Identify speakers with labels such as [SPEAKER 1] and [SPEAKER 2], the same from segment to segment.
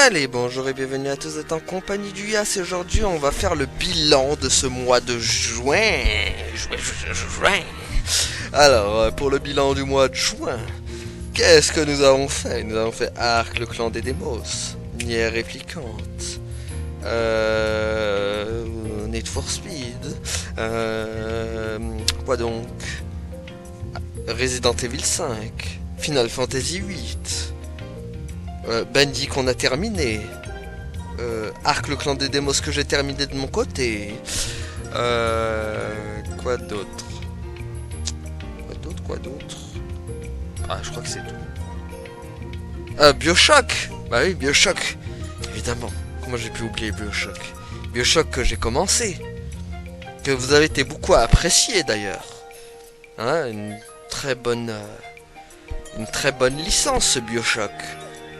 [SPEAKER 1] Allez, bonjour et bienvenue à tous, vous êtes en compagnie du Yas et aujourd'hui on va faire le bilan de ce mois de juin. Alors, pour le bilan du mois de juin, qu'est-ce que nous avons fait? Nous avons fait Ark, le clan des Démos, Nier Réplicante, Need for Speed, quoi donc, Resident Evil 5, Final Fantasy 8, Bandy qu'on a terminé, Ark le clan des Démos que j'ai terminé de mon côté, quoi d'autre, ah je crois que c'est tout. Bioshock, bah oui Bioshock, évidemment, comment j'ai pu oublier Bioshock. Bioshock que j'ai commencé, que vous avez été beaucoup à apprécier d'ailleurs, hein, une très bonne licence ce Bioshock,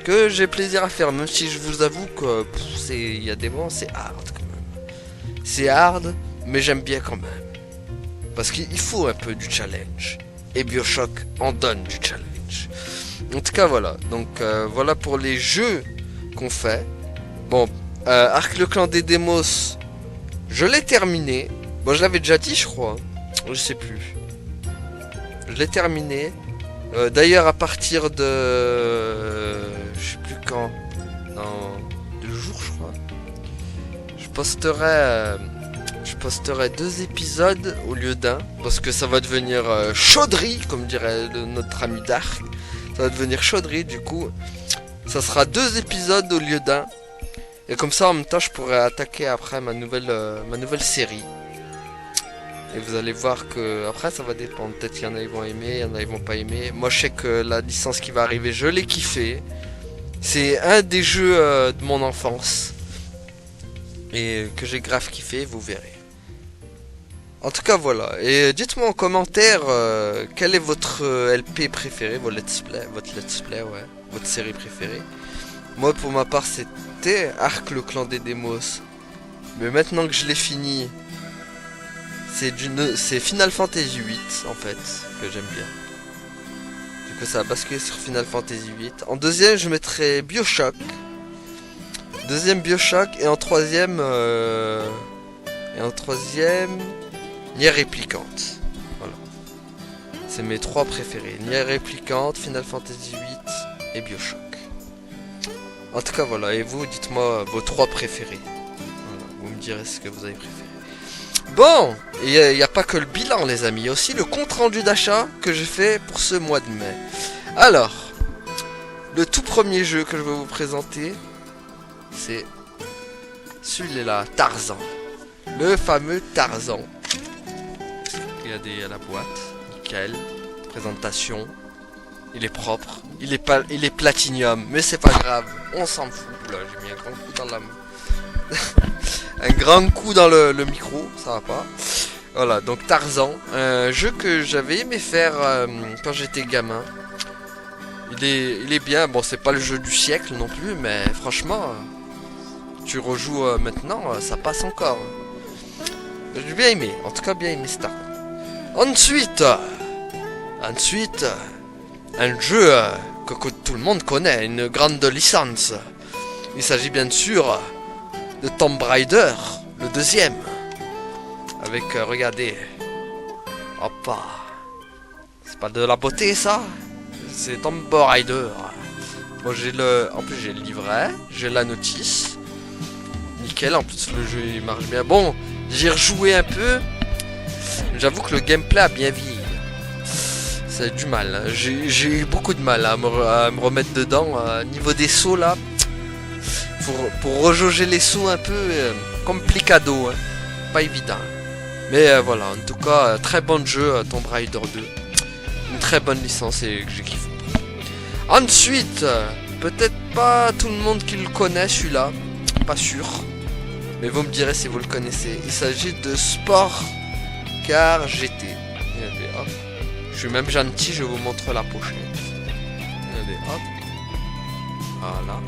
[SPEAKER 1] que j'ai plaisir à faire, même si je vous avoue que il y a des moments c'est hard quand même. C'est hard, mais j'aime bien quand même. Parce qu'il faut un peu du challenge. Et Bioshock en donne du challenge. En tout cas voilà. Donc voilà pour les jeux qu'on fait. Bon, Ark le clan des Démos, je l'ai terminé. Bon, je l'avais déjà dit je crois. Je sais plus. Je l'ai terminé. D'ailleurs à partir de... je sais plus quand. Dans 2 jours je crois. Je posterai 2 épisodes au lieu d'un. Parce que ça va devenir chauderie, comme dirait notre ami Dark. Ça va devenir chauderie, du coup. Ça sera 2 épisodes au lieu d'un. Et comme ça en même temps je pourrai attaquer après ma nouvelle série. Et vous allez voir que après ça va dépendre. Peut-être qu'il y en a qui vont aimer, il y en a qui vont pas aimer. Moi je sais que la licence qui va arriver, je l'ai kiffé. C'est un des jeux de mon enfance. Et que j'ai grave kiffé, vous verrez. En tout cas voilà. Et dites-moi en commentaire quel est votre LP préféré, votre let's play, ouais, votre série préférée. Moi pour ma part c'était Ark le clan des Démos. Mais maintenant que je l'ai fini, c'est Final Fantasy 8 en fait que j'aime bien. Du coup ça a basculé sur Final Fantasy 8. En deuxième je mettrai Bioshock. Deuxième Bioshock et en troisième Nier Réplicante. Voilà. C'est mes 3 préférés. Nier Réplicante, Final Fantasy 8 et Bioshock. En tout cas voilà, et vous dites-moi vos 3 préférés. Voilà. Vous me direz ce que vous avez préféré. Bon, il n'y a pas que le bilan les amis, il y a aussi le compte rendu d'achat que j'ai fait pour ce mois de mai. Alors, le tout premier jeu que je vais vous présenter, c'est celui-là, Tarzan. Le fameux Tarzan. Regardez à la boîte, nickel, présentation, il est propre, il est platinium, mais c'est pas grave, on s'en fout. Là, j'ai mis un grand coup dans la un grand coup dans le micro, ça va pas. Voilà, donc Tarzan, un jeu que j'avais aimé faire quand j'étais gamin. Il est bien, bon c'est pas le jeu du siècle non plus, mais franchement, tu rejoues maintenant, ça passe encore. J'ai bien aimé, en tout cas bien aimé Star. Ensuite, un jeu que tout le monde connaît, une grande licence. Il s'agit bien sûr de Tomb Raider, le deuxième. Avec, regardez. Hop. C'est pas de la beauté ça? C'est Tomb Raider. Bon, en plus j'ai le livret, j'ai la notice. Nickel, en plus le jeu il marche bien. Bon, j'ai rejoué un peu. J'avoue que le gameplay a bien vieilli. Ça a du mal, hein. J'ai eu beaucoup de mal à me remettre dedans. Niveau des sauts là, pour rejauger les sauts un peu complicado, hein. Pas évident. Mais voilà, en tout cas, très bon jeu, Tomb Raider 2. Une très bonne licence et que j'ai kiffé. Ensuite, peut-être pas tout le monde qui le connaît celui-là, pas sûr. Mais vous me direz si vous le connaissez. Il s'agit de Sport Car GT. Regardez, hop. Je suis même gentil, je vous montre la pochette. Regardez, hop. Voilà.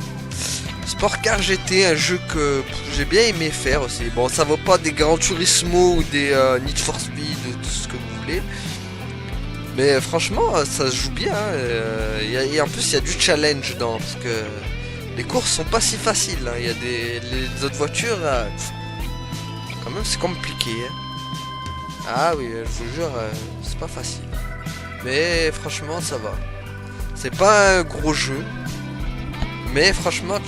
[SPEAKER 1] Sport Car GT, un jeu que j'ai bien aimé faire aussi. Bon, ça vaut pas des Gran Turismo ou des Need for Speed ou tout ce que vous voulez. Mais franchement, ça se joue bien. Et en plus, il y a du challenge dedans. Parce que Les courses sont pas si faciles, hein. Il y a les autres voitures, quand même c'est compliqué. Hein. Ah oui, je vous jure, c'est pas facile. Mais franchement, ça va. C'est pas un gros jeu. Mais franchement,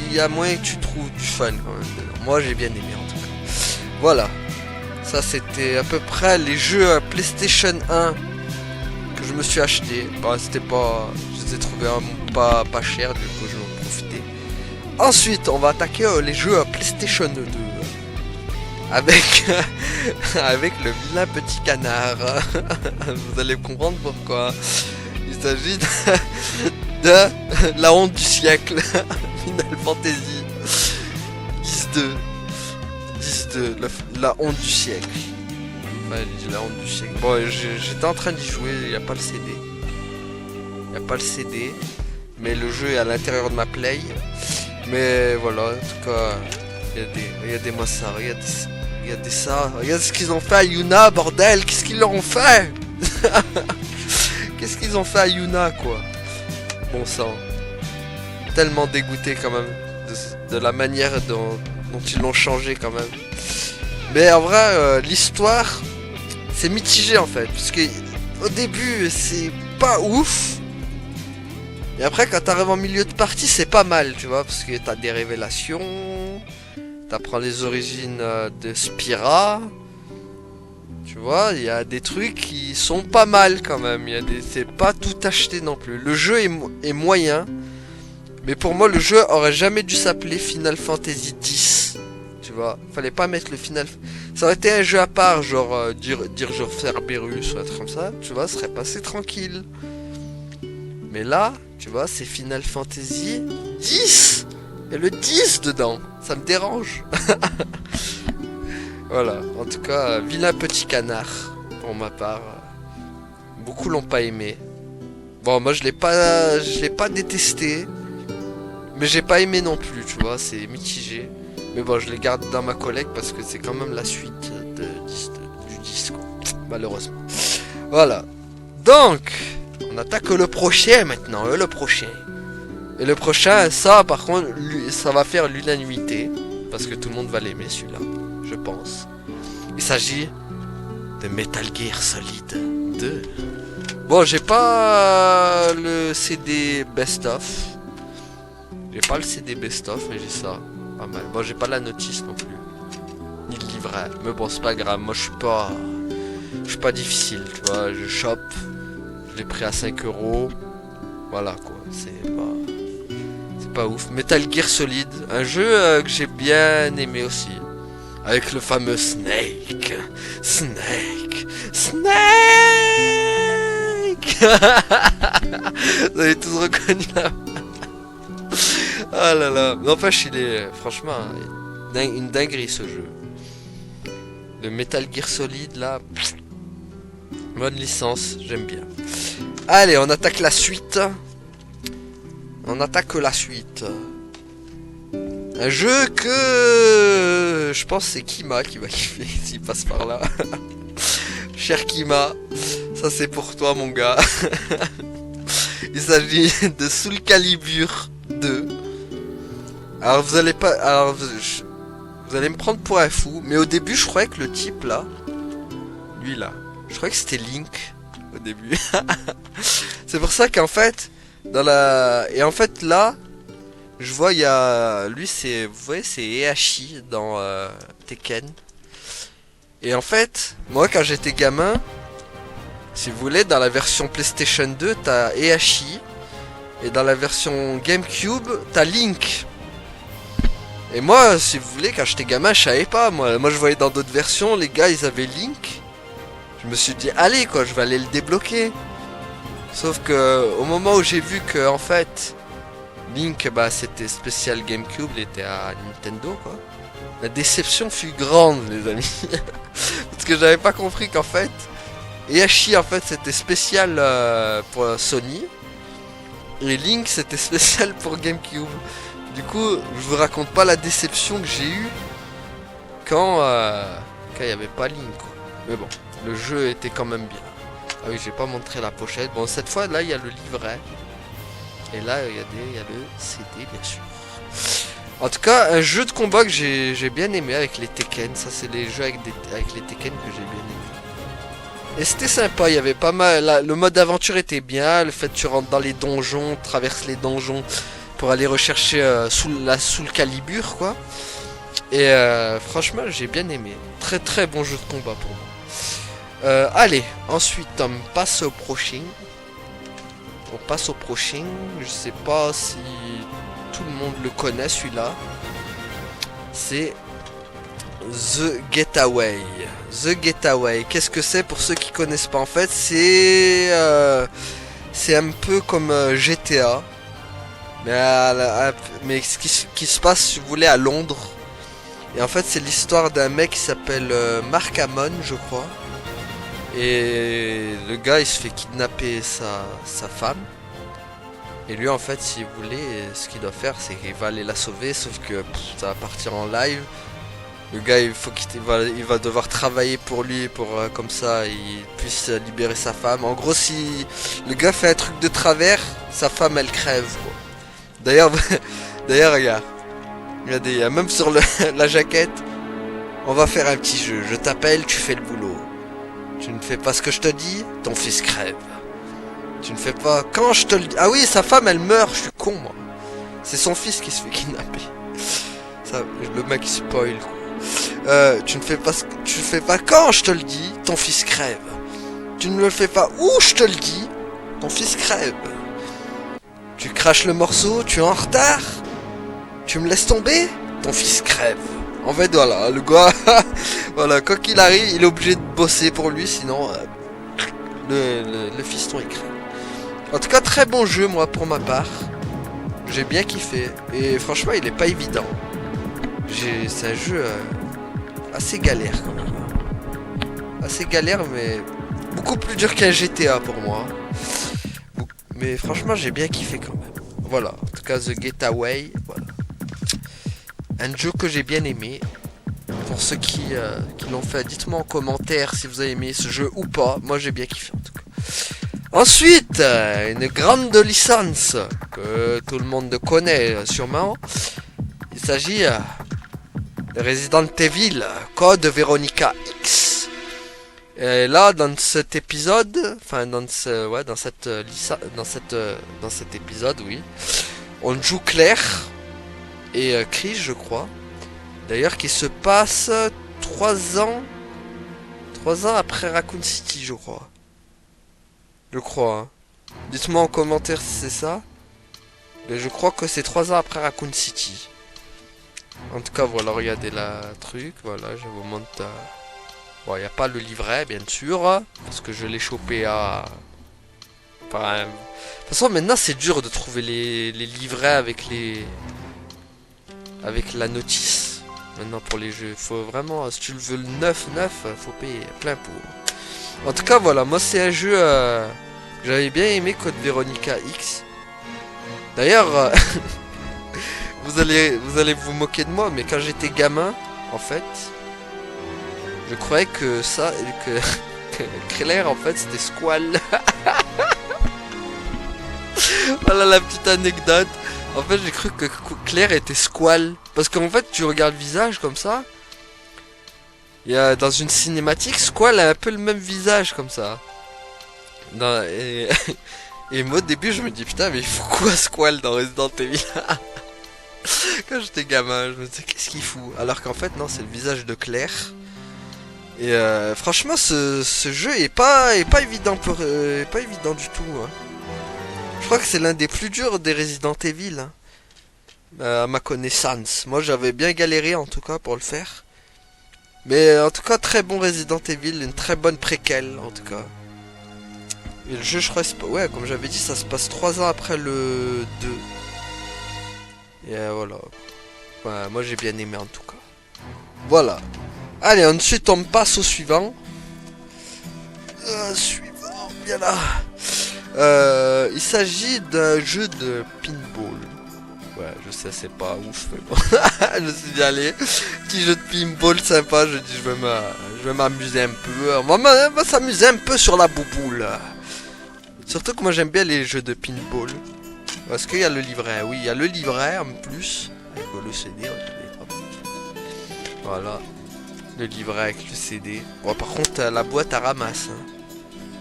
[SPEAKER 1] il y a moyen que tu trouves du fun quand même dedans. Moi, j'ai bien aimé en tout cas. Voilà. Ça, c'était à peu près les jeux PlayStation 1 que je me suis acheté. Bah, c'était pas... Je les ai trouvés pas cher, du coup, je vais en profiter. Ensuite, on va attaquer les jeux PlayStation 2. Avec, avec le vilain petit canard. Vous allez comprendre pourquoi. Il s'agit de la honte du siècle. Final Fantasy 10-2. 10-2, la honte du siècle. Enfin, la honte du siècle. Bon, j'étais en train d'y jouer, il n'y a pas le CD. Il n'y a pas le CD. Mais le jeu est à l'intérieur de ma Play. Mais voilà, en tout cas, regardez-moi ça, regardez ça, regarde ce qu'ils ont fait à Yuna, bordel, qu'est-ce qu'ils leur ont fait? Qu'est-ce qu'ils ont fait à Yuna, quoi? Bon sang. Tellement dégoûté quand même de la manière dont ils l'ont changé quand même. Mais en vrai, l'histoire, c'est mitigé en fait, parce que au début, c'est pas ouf. Et après, quand t'arrives en milieu de partie, c'est pas mal, tu vois, parce que t'as des révélations, t'apprends les origines de Spira, tu vois, il y a des trucs qui sont pas mal quand même, c'est pas tout acheté non plus. Le jeu est moyen, mais pour moi, le jeu aurait jamais dû s'appeler Final Fantasy X, tu vois, fallait pas mettre le Final... Ça aurait été un jeu à part, genre Dirge of Cerberus ou un truc comme ça, tu vois, ça serait passé tranquille. Mais là... Tu vois, c'est Final Fantasy 10. Il y a le 10 dedans. Ça me dérange. Voilà. En tout cas, vilain petit canard. Pour ma part. Beaucoup l'ont pas aimé. Bon, moi je l'ai pas détesté. Mais j'ai pas aimé non plus, tu vois. C'est mitigé. Mais bon, je les garde dans ma collecte parce que c'est quand même la suite du 10, quoi. Malheureusement. Voilà. Donc... On attaque le prochain maintenant, le prochain. Et le prochain, ça par contre, ça va faire l'unanimité. Parce que tout le monde va l'aimer celui-là, je pense. Il s'agit de Metal Gear Solid 2. Bon, j'ai pas le CD Best Of. J'ai pas le CD Best Of, mais j'ai ça. Pas mal. Bon, j'ai pas la notice non plus. Ni le livret. Mais bon, c'est pas grave. Moi, je suis pas difficile, tu vois. Je chope. Je l'ai pris à 5 €. Voilà quoi, c'est pas ouf. Metal Gear Solid, un jeu que j'ai bien aimé aussi. Avec le fameux Snake. Vous avez tous reconnu là. Ah là là. N'empêche, il est franchement une dinguerie ce jeu. Le Metal Gear Solid là. Bonne licence, j'aime bien. Allez, on attaque la suite. On attaque la suite. Un jeu que... Je pense que c'est Kima qui va kiffer s'il passe par là. Cher Kima, ça c'est pour toi mon gars. Il s'agit de Soul Calibur 2. Alors vous allez pas... Alors vous allez me prendre pour un fou. Mais au début je croyais que le type là... Lui là... Je croyais que c'était Link au début. C'est pour ça qu'en fait, et en fait là, je vois il y a lui c'est, vous voyez c'est Heihachi dans Tekken. Et en fait, moi quand j'étais gamin, si vous voulez, dans la version PlayStation 2, t'as Heihachi et dans la version GameCube, t'as Link. Et moi, si vous voulez, quand j'étais gamin, je savais pas. Moi, je voyais dans d'autres versions, les gars, ils avaient Link. Je me suis dit, allez quoi, je vais aller le débloquer. Sauf que au moment où j'ai vu que en fait Link, bah c'était spécial GameCube, il était à Nintendo quoi. La déception fut grande les amis. Parce que j'avais pas compris qu'en fait Heihachi en fait c'était spécial pour Sony. Et Link c'était spécial pour GameCube. Du coup je vous raconte pas la déception que j'ai eue quand il y avait pas Link quoi. Mais bon. Le jeu était quand même bien. Ah oui, j'ai pas montré la pochette. Bon, cette fois, là, il y a le livret. Et là, regardez, il y a le CD, bien sûr. En tout cas, un jeu de combat que j'ai bien aimé avec les Tekken. Ça, c'est les jeux avec les Tekken que j'ai bien aimé. Et c'était sympa, il y avait pas mal. Le mode aventure était bien. Le fait que tu rentres dans les donjons, traverses les donjons pour aller rechercher sous le calibre, quoi. Et franchement, j'ai bien aimé. Très très bon jeu de combat pour moi. Allez, ensuite, on passe au prochain. On passe au prochain. Je sais pas si tout le monde le connaît celui-là. C'est The Getaway. The Getaway. Qu'est-ce que c'est pour ceux qui connaissent pas? En fait, c'est un peu comme GTA. Mais ce qui se passe, si vous voulez, à Londres. Et en fait, c'est l'histoire d'un mec qui s'appelle Mark Hammond, je crois. Et le gars, il se fait kidnapper sa femme. Et lui, en fait, si vous voulez, ce qu'il doit faire, c'est qu'il va aller la sauver. Sauf que ça va partir en live. Le gars, il va devoir travailler pour lui, pour comme ça, il puisse libérer sa femme. En gros, si le gars fait un truc de travers, sa femme, elle crève, quoi. D'ailleurs, regarde. Regardez, il y a même sur la jaquette. On va faire un petit jeu. Je t'appelle, tu fais le boulot. Tu ne fais pas ce que je te dis, ton fils crève. Tu ne fais pas quand je te le dis. Ah oui, sa femme, elle meurt. Je suis con, moi. C'est son fils qui se fait kidnapper. Ça, le mec spoil, quoi. Tu ne fais pas quand je te le dis, ton fils crève. Tu ne le fais pas où je te le dis, ton fils crève. Tu craches le morceau, tu es en retard. Tu me laisses tomber, ton fils crève. En fait, voilà, le gars, voilà, quoi qu'il arrive, il est obligé de bosser pour lui, sinon le fiston il crève. En tout cas, très bon jeu, moi, pour ma part. J'ai bien kiffé. Et franchement, il est pas évident. C'est un jeu assez galère, quand même. Assez galère, mais beaucoup plus dur qu'un GTA pour moi. Mais franchement, j'ai bien kiffé quand même. Voilà, en tout cas, The Getaway, voilà. Un jeu que j'ai bien aimé. Pour ceux qui l'ont fait, dites-moi en commentaire si vous avez aimé ce jeu ou pas. Moi, j'ai bien kiffé, en tout cas. Ensuite, une grande licence que tout le monde connaît sûrement. Il s'agit de Resident Evil Code Veronica X. Et là, dans cet épisode, enfin dans cet épisode, oui, on joue Claire et Chris, je crois. D'ailleurs, qui se passe 3 ans après Raccoon City, je crois. Hein. Dites-moi en commentaire si c'est ça. Mais je crois que c'est 3 ans après Raccoon City. En tout cas, voilà, regardez la truc. Voilà, je vous montre. Bon, il n'y a pas le livret, bien sûr. Parce que je l'ai chopé à. Enfin, de toute façon, maintenant, c'est dur de trouver les livrets avec la notice. Maintenant, pour les jeux. Faut vraiment. Si tu le veux le 9, faut payer plein pot. En tout cas, voilà, moi c'est un jeu que j'avais bien aimé, Code Veronica X. D'ailleurs, vous allez vous moquer de moi, mais quand j'étais gamin, en fait, je croyais que Claire, en fait, c'était Squall. Voilà la petite anecdote. En fait, j'ai cru que Claire était Squall. Parce qu'en fait, tu regardes le visage comme ça. Il y a dans une cinématique, Squall a un peu le même visage comme ça. Et moi au début je me dis putain mais il faut quoi Squall dans Resident Evil. Quand j'étais gamin je me disais qu'est-ce qu'il fout. Alors qu'en fait non, c'est le visage de Claire. Et franchement ce jeu est pas évident pas évident du tout, hein. Je crois que c'est l'un des plus durs des Resident Evil, hein. À ma connaissance. Moi j'avais bien galéré en tout cas pour le faire. Mais en tout cas, très bon Resident Evil, une très bonne préquelle en tout cas. Et le jeu, je crois, ouais, comme j'avais dit, ça se passe 3 ans après le 2. Et voilà. Ouais, moi j'ai bien aimé en tout cas. Voilà. Allez, ensuite on passe au suivant. Suivant, bien là. Il s'agit d'un jeu de pinball. Ouais, je sais, c'est pas ouf, mais bon. Je me suis dit, allez, petit jeu de pinball sympa. Je dis, je vais m'amuser un peu. On va s'amuser un peu sur la bouboule. Surtout que moi, j'aime bien les jeux de pinball. Est-ce qu'il y a le livret? Oui, il y a le livret en plus. Avec le CD, hop. Voilà. Le livret avec le CD. Bon, par contre, la boîte à ramasse. Hein.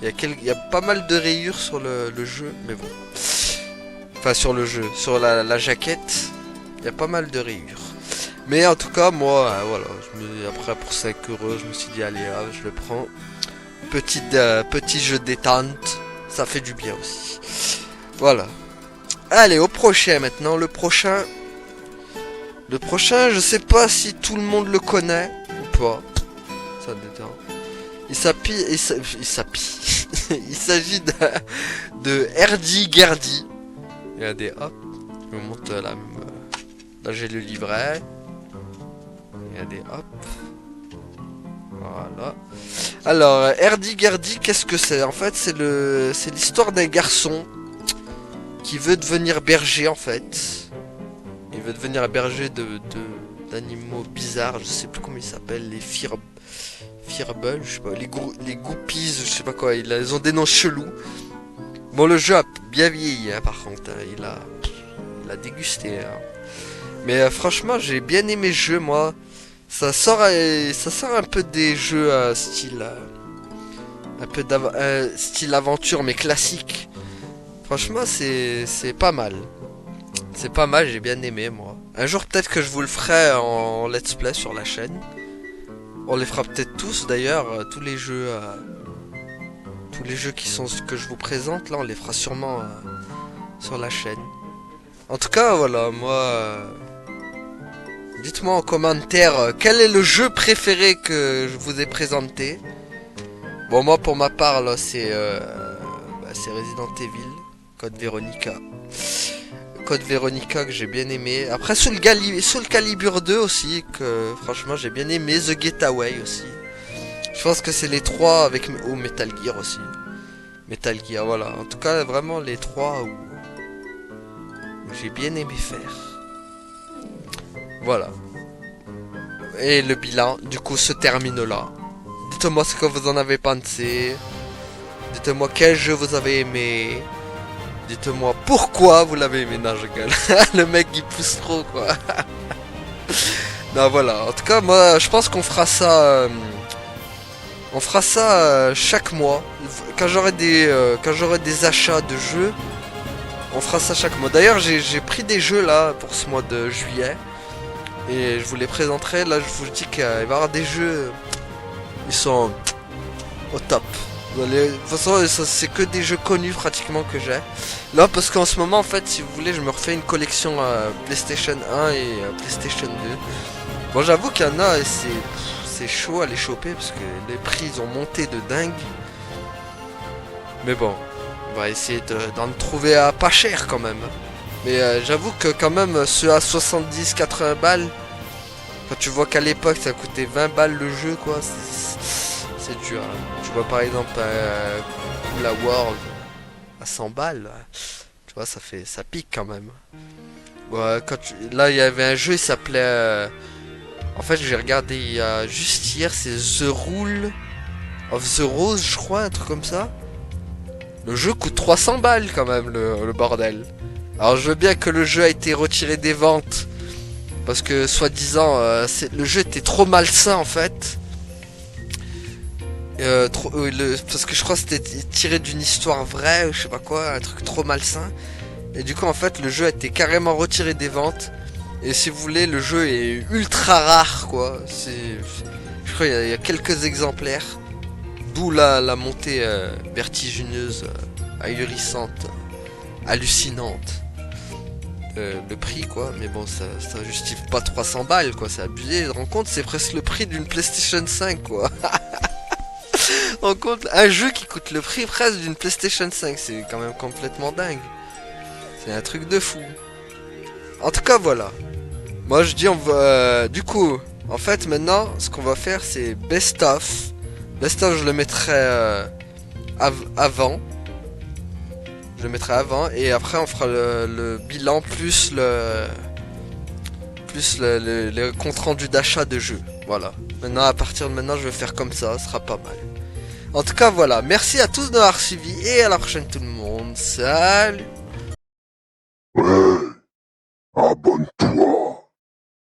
[SPEAKER 1] Il y a pas mal de rayures sur le jeu, mais bon. Enfin, sur le jeu. Sur la jaquette, il y a pas mal de rayures. Mais en tout cas, moi, voilà. Après, pour 5 euros, je me suis dit, allez, je le prends. Petit jeu détente. Ça fait du bien aussi. Voilà. Allez, au prochain maintenant. Le prochain, je sais pas si tout le monde le connaît ou pas. Ça détend. Il s'agit de Herdy-Gerdy. Regardez, hop. Je vous montre là. Là, j'ai le livret. Regardez, hop. Voilà. Alors, Herdy-Gerdy, qu'est-ce que c'est? En fait, c'est l'histoire d'un garçon qui veut devenir berger, en fait. Il veut devenir berger d'animaux bizarres. Je sais plus comment ils s'appellent. Les Firebull, je sais pas. Les Goopies, je sais pas quoi. Ils ont des noms chelous. Bon, le jeu a bien vieilli, hein, par contre. Hein, il a dégusté. Hein. Mais franchement, j'ai bien aimé ce jeu, moi. Ça sort un peu des jeux style style aventure mais classique. Franchement, c'est pas mal. C'est pas mal, j'ai bien aimé moi. Un jour peut-être que je vous le ferai en let's play sur la chaîne. On les fera peut-être tous d'ailleurs, tous les jeux que je vous présente là, on les fera sûrement sur la chaîne. En tout cas, voilà, moi dites-moi en commentaire quel est le jeu préféré que je vous ai présenté. Bon, moi pour ma part là c'est Resident Evil, Code Veronica. Code Veronica que j'ai bien aimé. Après Soul Calibur 2 aussi que franchement j'ai bien aimé. The Getaway aussi. Je pense que c'est les trois avec Metal Gear aussi. Metal Gear, voilà. En tout cas vraiment les trois où j'ai bien aimé faire. Voilà. Et le bilan, du coup, se termine là. Dites-moi ce que vous en avez pensé. Dites-moi quel jeu vous avez aimé. Dites-moi pourquoi vous l'avez aimé. Non, je rigole. Le mec il pousse trop, quoi. Non, voilà. En tout cas, moi, je pense qu'on fera ça. On fera ça chaque mois. Quand j'aurai des achats de jeux, on fera ça chaque mois. D'ailleurs, j'ai pris des jeux là pour ce mois de juillet. Et je vous les présenterai. Là, je vous dis qu'il va y avoir des jeux. Ils sont au top. De toute façon, c'est que des jeux connus pratiquement que j'ai. Là, parce qu'en ce moment, en fait, si vous voulez, je me refais une collection PlayStation 1 et PlayStation 2. Bon, j'avoue qu'il y en a et c'est chaud à les choper parce que les prix ils ont monté de dingue. Mais bon, on va essayer d'en trouver à pas cher quand même. Mais j'avoue que quand même ceux à 70-80 balles, quand tu vois qu'à l'époque ça coûtait 20 balles le jeu, quoi, c'est dur. Hein. Tu vois par exemple la World à 100 balles, tu vois ça pique quand même. Ouais, là il y avait un jeu, il s'appelait en fait j'ai regardé il y a juste hier, c'est The Rule of the Rose, je crois, un truc comme ça. Le jeu coûte 300 balles quand même, le bordel. Alors je veux bien que le jeu a été retiré des ventes parce que soi-disant le jeu était trop malsain en fait. Parce que je crois que c'était tiré d'une histoire vraie ou je sais pas quoi, un truc trop malsain. Et du coup en fait le jeu a été carrément retiré des ventes. Et si vous voulez, le jeu est ultra rare quoi. Je crois qu'il y a quelques exemplaires. D'où la montée vertigineuse, ahurissante, hallucinante. Le prix quoi, mais bon ça justifie pas 300 balles quoi, c'est abusé. Rends compte, c'est presque le prix d'une PlayStation 5 quoi. Rends compte, un jeu qui coûte le prix presque d'une PlayStation 5, c'est quand même complètement dingue. C'est un truc de fou. En tout cas voilà. Moi je dis on va du coup, en fait maintenant ce qu'on va faire c'est best of. Best of je le mettrai avant. Je le mettrai avant et après on fera le bilan plus le compte rendu d'achat de jeu. Voilà. Maintenant à partir de maintenant je vais faire comme ça sera pas mal. En tout cas voilà, merci à tous d'avoir suivi et à la prochaine tout le monde. Salut.